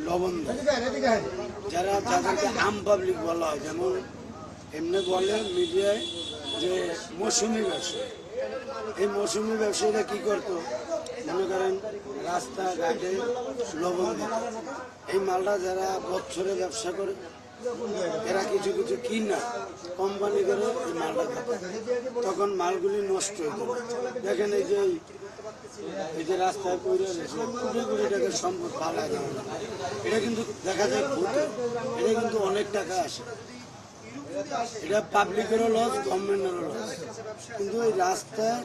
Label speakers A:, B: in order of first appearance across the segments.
A: লবণ দেয়, যারা যাদেরকে আম পাবলিক বলা হয়, যেমন এমনি বলে মিডিয়ায় যে মৌসুমি ব্যবসা। এই মৌসুমি ব্যবসায়ীরা কি করতো, মনে করেন রাস্তাঘাটে লবণ দিত। এই মালটা যারা বছরে ব্যবসা করে এরা কিছু কিছু কিনা কোম্পানি করে এই মালটা দিত, তখন মালগুলি নষ্ট হইত। দেখেন এই যে রাস্তায় পড়ে রয়েছে কোটি কোটি টাকার সম্পদ পালা যায়, এটা কিন্তু দেখা যায় ভূতে, এটা কিন্তু অনেক টাকা আসে। এটা পাবলিকেরও লস, গভর্নমেন্টেরও লস। কিন্তু এই রাস্তায়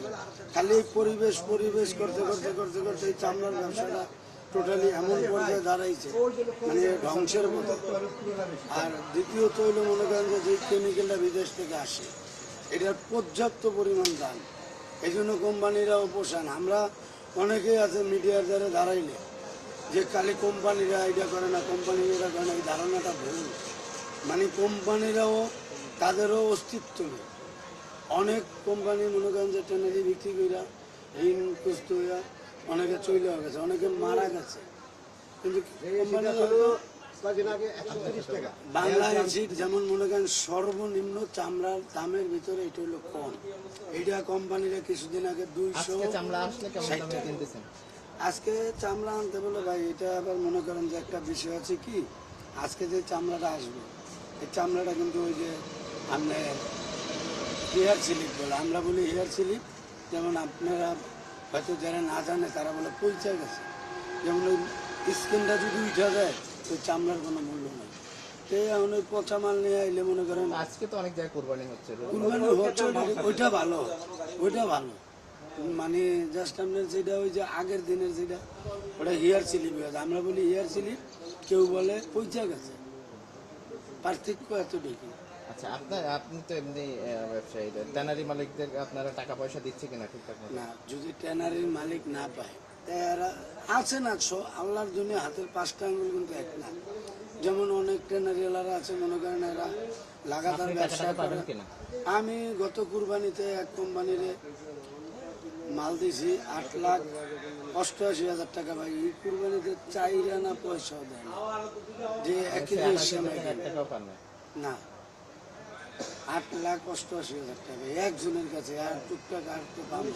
A: খালি পরিবেশ পরিবেশ করতে করতে করতে করতে এই চামড়ার ব্যবসাটা টোটালি এমন পর্যায়ে দাঁড়াইছে, মানে ধ্বংসের মতো। আর দ্বিতীয়ত হইল মনে করেন যে কেমিক্যালটা বিদেশ থেকে আসে, এটার পর্যাপ্ত পরিমাণ দাম, এই জন্য কোম্পানিরাও পোষান। আমরা অনেকেই আছে মিডিয়ার দ্বারা দাঁড়াইলে যে খালি কোম্পানিরা এটা করে না, কোম্পানিরা করে না, এই ধারণাটা ভুল। মানে কোম্পানিরাও তাদেরও অস্তিত্ব নেই। অনেক কোম্পানি মনে করেন যে ট্যানারি বিক্রি কইরা ঋণ কুস্ত হইয়া অনেকে চলে গেছে, অনেকে মারা গেছে। কিন্তু বাংলাদেশি যেমন মনে করেন সর্বনিম্ন চামড়ার দামের ভিতরে এটা হলো কম। এইটা কোম্পানিরা কিছুদিন আগে 260 টাকা কিনতেছেন। আজকে চামড়া আনতে বলে ভাই, এটা আবার মনে করেন যে একটা বিষয় আছে কি, আজকে যে চামড়াটা আসবে এই চামড়াটা কিন্তু ওই যে আমরা হেয়ার স্লিপ বলে, আমরা বলি হেয়ার স্লিপ, যেমন আপনারা হয়তো যারা না জানে তারা বলে পৌঁছে গেছে। যেমন ওই স্কিনটা যদি উঠা যায় তো চামড়ার কোনো মূল্য নেই। তো এখন ওই পচা মাল নিয়ে আইলে মনে করেন
B: আজকে তো অনেক জায়গায় কোরবানি হচ্ছে,
A: ওইটা ভালো, ওইটা ভালো। মানে জাস্ট আপনার যেটা ওই যে আগের দিনের যেটা ওটা হেয়ার স্লিপ হয়ে যায়, আমরা বলি হেয়ার স্লিপ, কেউ বলে পৌঁছে গেছে, পার্থক্য এত দেখি।
B: আচ্ছা, আপনি তো এমনি ব্যবসায়ী, ট্যানারি মালিকদের আপনারা টাকা পয়সা দিচ্ছে কিনা ঠিকঠাক
A: না? যদি ট্যানারির মালিক না পায় এরা আছে না, আল্লাহর দুনিয়া হাতের 5টা আঙুল কিন্তু এক না। যেমন অনেক ট্যানারিওয়ালারা আছে মনে করেন এরা লাগাতার ব্যবসা করে। আমি গত কুরবানিতে এক কোম্পানির মাল দিয়েছি 8,88,000 টাকা। ভাই এই কুরবানিতে 4 আনা পয়সাও দেয় না, যে একই না। 8,88,000 টাকা একজনের কাছে, আর টুকটাক আর তো পাবো।